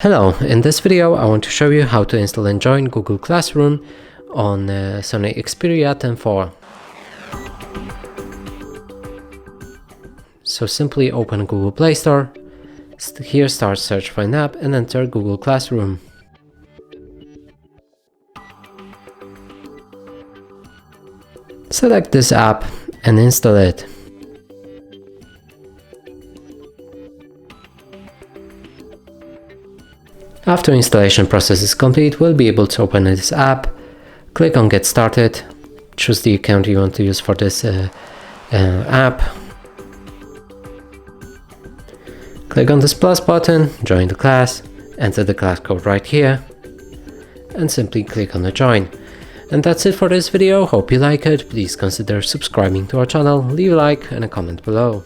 Hello, in this video I want to show you how to install and join Google Classroom on Sony Xperia 10.4. So simply open Google Play Store, here start search for an app and enter Google Classroom. Select this app and install it. After installation process is complete, we'll be able to open this app, click on Get Started, choose the account you want to use for this app, click on this plus button, join the class, enter the class code right here, and simply click on the join. And that's it for this video. Hope you like it. Please consider subscribing to our channel, leave a like and a comment below.